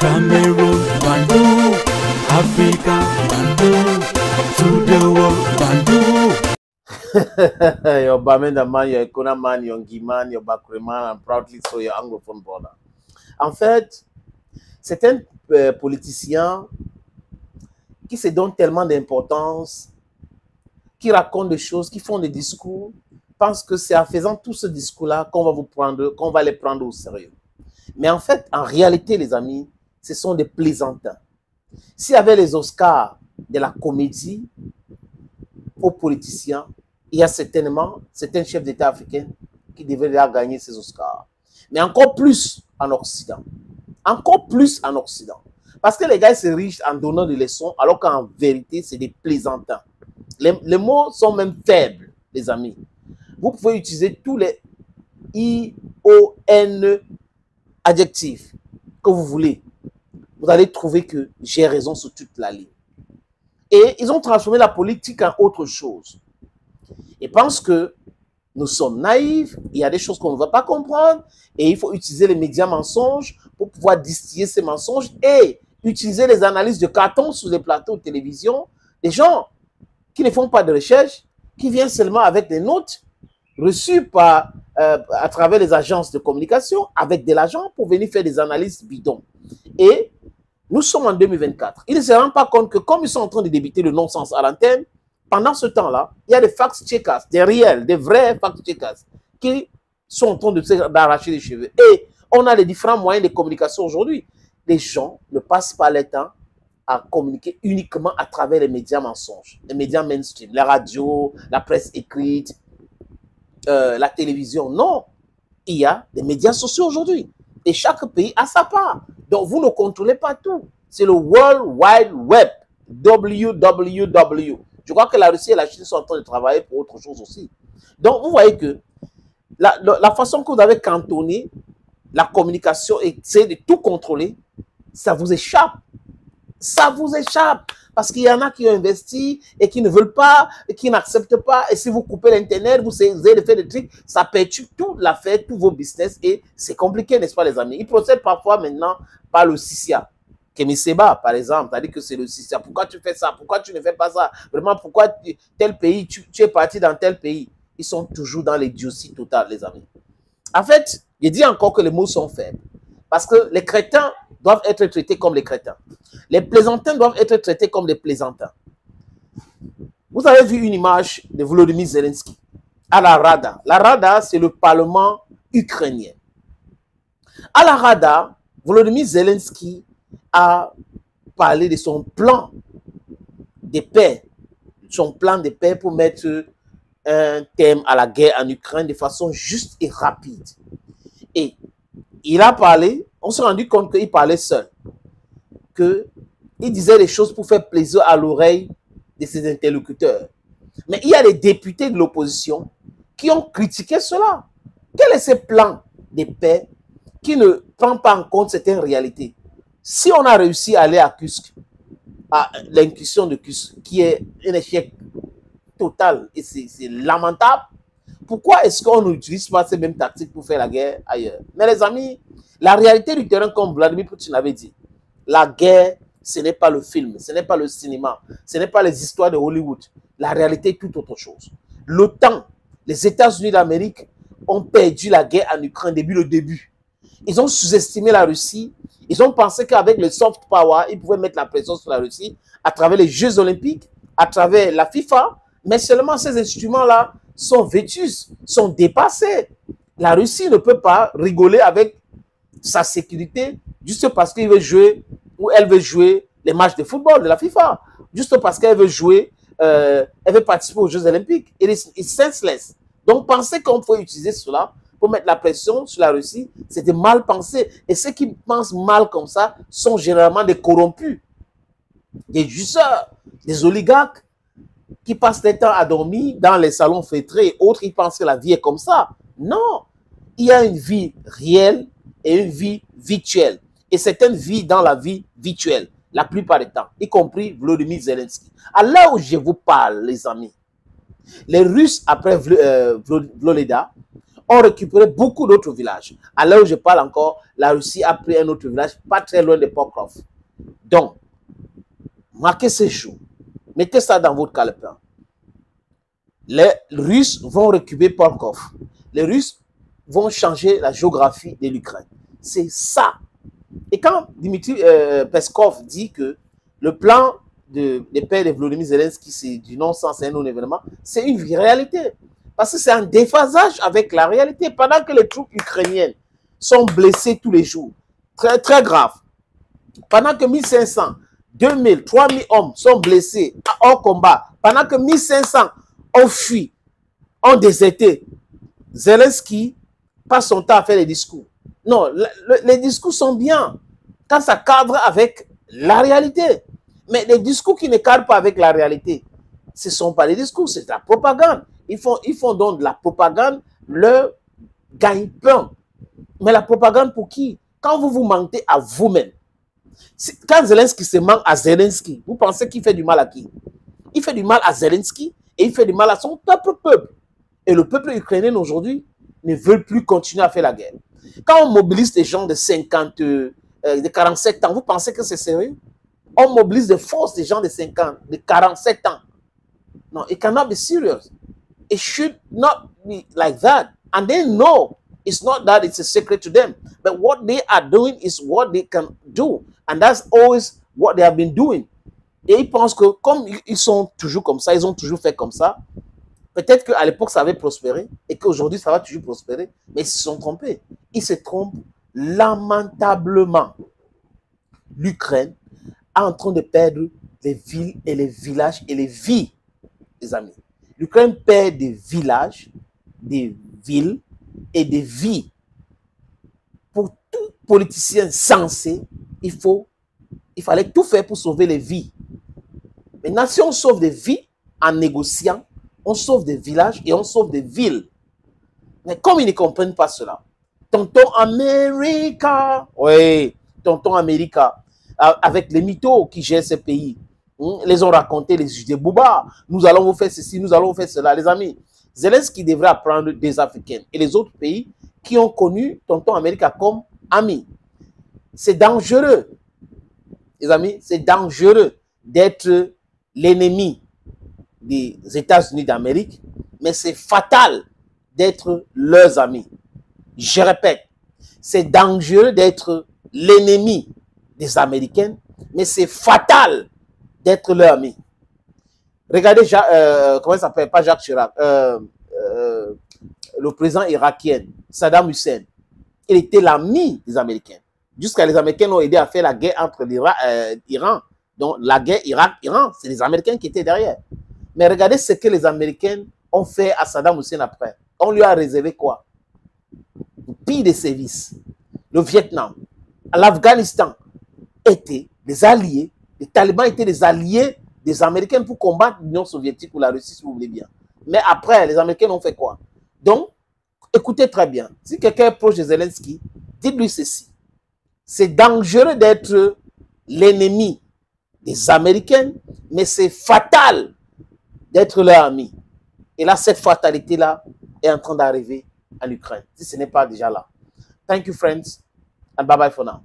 Cameroon, Bandung, Africa, Bandung, to the world, Bandung. You're Bamenda man, you're Ekona man, you're Ngi man, you're Bakri man, and proudly so you're anglophone brother. En fait, certains politiciens qui se donnent tellement d'importance, qui racontent des choses, qui font des discours, pensent que c'est en faisant tout ce discours-là qu'on va les prendre au sérieux. Mais en fait, en réalité, les amis, ce sont des plaisantins. S'il y avait les Oscars de la comédie aux politiciens, il y a certainement certains chefs d'État africains qui devraient gagner ces Oscars. Mais encore plus en Occident. Encore plus en Occident. Parce que les gars se riches en donnant des leçons, alors qu'en vérité, c'est des plaisantins. Les mots sont même faibles, les amis. Vous pouvez utiliser tous les I-O-N adjectifs que vous voulez. Vous allez trouver que j'ai raison sur toute la ligne. Et ils ont transformé la politique en autre chose. Ils pensent que nous sommes naïfs, il y a des choses qu'on ne va pas comprendre, et il faut utiliser les médias mensonges pour pouvoir distiller ces mensonges et utiliser les analyses de carton sur les plateaux de télévision. Des gens qui ne font pas de recherche, qui viennent seulement avec des notes reçues à travers les agences de communication, avec de l'argent pour venir faire des analyses bidons. Et nous sommes en 2024. Ils ne se rendent pas compte que comme ils sont en train de débiter le non-sens à l'antenne, pendant ce temps-là, il y a des fact-checkers, des réels, des vrais fact-checkers qui sont en train d'arracher les cheveux. Et on a les différents moyens de communication aujourd'hui. Les gens ne passent pas le temps à communiquer uniquement à travers les médias mensonges, les médias mainstream, la radio, la presse écrite, la télévision. Non, il y a des médias sociaux aujourd'hui. Et chaque pays a sa part. Donc, vous ne contrôlez pas tout. C'est le World Wide Web, WWW. Je crois que la Russie et la Chine sont en train de travailler pour autre chose aussi. Donc, vous voyez que la façon que vous avez cantonné la communication et essayer de tout contrôler, ça vous échappe. Ça vous échappe. Parce qu'il y en a qui ont investi et qui ne veulent pas, et qui n'acceptent pas. Et si vous coupez l'Internet, vous essayez de faire des trucs, ça perturbe toute l'affaire, tous vos business. Et c'est compliqué, n'est-ce pas, les amis? Ils procèdent parfois maintenant par le CICIA. Kémy Séba, par exemple, t'as dit que c'est le CICIA. Pourquoi tu fais ça? Pourquoi tu ne fais pas ça? Vraiment, pourquoi tel pays, tu es parti dans tel pays? Ils sont toujours dans l'idiotie totale, les amis. En fait, je dis encore que les mots sont faibles. Parce que les crétins doivent être traités comme les crétins. Les plaisantins doivent être traités comme des plaisantins. Vous avez vu une image de Volodymyr Zelensky à la Rada. La Rada, c'est le parlement ukrainien. À la Rada, Volodymyr Zelensky a parlé de son plan de paix. Son plan de paix pour mettre un terme à la guerre en Ukraine de façon juste et rapide. Et il a parlé, on s'est rendu compte qu'il parlait seul. Il disait des choses pour faire plaisir à l'oreille de ses interlocuteurs. Mais il y a des députés de l'opposition qui ont critiqué cela. Quel est ce plan de paix qui ne prend pas en compte certaines réalités? Si on a réussi à aller à Kursk, à l'incursion de Kursk, qui est un échec total et c'est lamentable, pourquoi est-ce qu'on n'utilise pas ces mêmes tactiques pour faire la guerre ailleurs? Mais les amis, la réalité du terrain, comme Vladimir Poutine avait dit, la guerre, ce n'est pas le film, ce n'est pas le cinéma, ce n'est pas les histoires de Hollywood. La réalité est tout autre chose. L'OTAN, les États-Unis d'Amérique ont perdu la guerre en Ukraine depuis le début. Ils ont sous-estimé la Russie. Ils ont pensé qu'avec le soft power, ils pouvaient mettre la pression sur la Russie à travers les Jeux Olympiques, à travers la FIFA. Mais seulement ces instruments-là sont vétus, sont dépassés. La Russie ne peut pas rigoler avec sa sécurité juste parce qu'il veut jouer ou elle veut jouer les matchs de football de la FIFA. Juste parce qu'elle veut jouer, elle veut participer aux Jeux Olympiques. It's senseless. Donc, penser qu'on peut utiliser cela pour mettre la pression sur la Russie, c'était mal pensé. Et ceux qui pensent mal comme ça sont généralement des corrompus, des jusseurs, des oligarques qui passent leur temps à dormir dans les salons feutrés et autres, ils pensent que la vie est comme ça. Non, il y a une vie réelle et une vie virtuelle. Et certaines vies dans la vie virtuelle, la plupart du temps, y compris Volodymyr Zelensky. À l'heure où je vous parle, les amis, les Russes, après Volodya, ont récupéré beaucoup d'autres villages. À l'heure où je parle encore, la Russie a pris un autre village, pas très loin de Pokrov. Donc, marquez ces jours. Mettez ça dans votre calepin. Les Russes vont récupérer Pokrov. Les Russes vont changer la géographie de l'Ukraine. C'est ça. Et quand Dmitry Peskov dit que le plan de paix de Volodymyr Zelensky, c'est du non-sens, c'est un non-événement, c'est une réalité. Parce que c'est un déphasage avec la réalité. Pendant que les troupes ukrainiennes sont blessées tous les jours, très, très grave. Pendant que 1500, 2000, 3000 hommes sont blessés hors combat, pendant que 1500 ont fui, ont déserté, Zelensky passe son temps à faire des discours. Non, les discours sont bien quand ça cadre avec la réalité. Mais les discours qui ne cadrent pas avec la réalité, ce ne sont pas des discours, c'est de la propagande. Ils font donc de la propagande leur gagne-pain. Mais la propagande pour qui? Quand vous vous mentez à vous-même. Quand Zelensky se ment à Zelensky, vous pensez qu'il fait du mal à qui? Il fait du mal à Zelensky et il fait du mal à son propre peuple. Et le peuple ukrainien aujourd'hui ne veut plus continuer à faire la guerre. Quand on mobilise des gens de 50, de 47 ans, vous pensez que c'est sérieux? On mobilise des forces des gens de 50, de 47 ans. No, it cannot be serious. It should not be like that. And they know it's not that it's a secret to them. But what they are doing is what they can do. And that's always what they have been doing. Et ils pensent que comme ils sont toujours comme ça, ils ont toujours fait comme ça, peut-être qu'à l'époque ça avait prospéré et qu'aujourd'hui ça va toujours prospérer. Mais ils se sont trompés. Ils se trompent lamentablement. L'Ukraine est en train de perdre les villes et les villages et les vies, les amis. L'Ukraine perd des villages, des villes et des vies. Pour tout politicien sensé, il fallait tout faire pour sauver les vies. Maintenant, si on sauve des vies en négociant, on sauve des villages et on sauve des villes. Mais comme ils ne comprennent pas cela, tonton America, oui, tonton America, avec les mythos qui gèrent ces pays, les ont raconté les Bouba, nous allons vous faire ceci, nous allons vous faire cela. Les amis, Zelensky devrait apprendre des Africains et les autres pays qui ont connu tonton America comme ami. C'est dangereux, les amis, c'est dangereux d'être l'ennemi des États-Unis d'Amérique, mais c'est fatal d'être leurs amis. Je répète, c'est dangereux d'être l'ennemi des Américains, mais c'est fatal d'être leur ami. Regardez, comment il s'appelle? Pas Jacques Chirac, le président irakien, Saddam Hussein. Il était l'ami des Américains. Jusqu'à les Américains ont aidé à faire la guerre entre l'Iran. Donc la guerre Irak-Iran, c'est les Américains qui étaient derrière. Mais regardez ce que les Américains ont fait à Saddam Hussein après. On lui a réservé quoi? Pire des services. Le Vietnam, l'Afghanistan étaient des alliés. Les talibans étaient des alliés des Américains pour combattre l'Union soviétique ou la Russie, si vous voulez bien. Mais après, les Américains ont fait quoi? Donc, écoutez très bien. Si quelqu'un est proche de Zelensky, dites-lui ceci. C'est dangereux d'être l'ennemi des Américains, mais c'est fatal d'être leur ami. Et là, cette fatalité-là est en train d'arriver en Ukraine, si ce n'est pas déjà là. Thank you, friends, and bye-bye for now.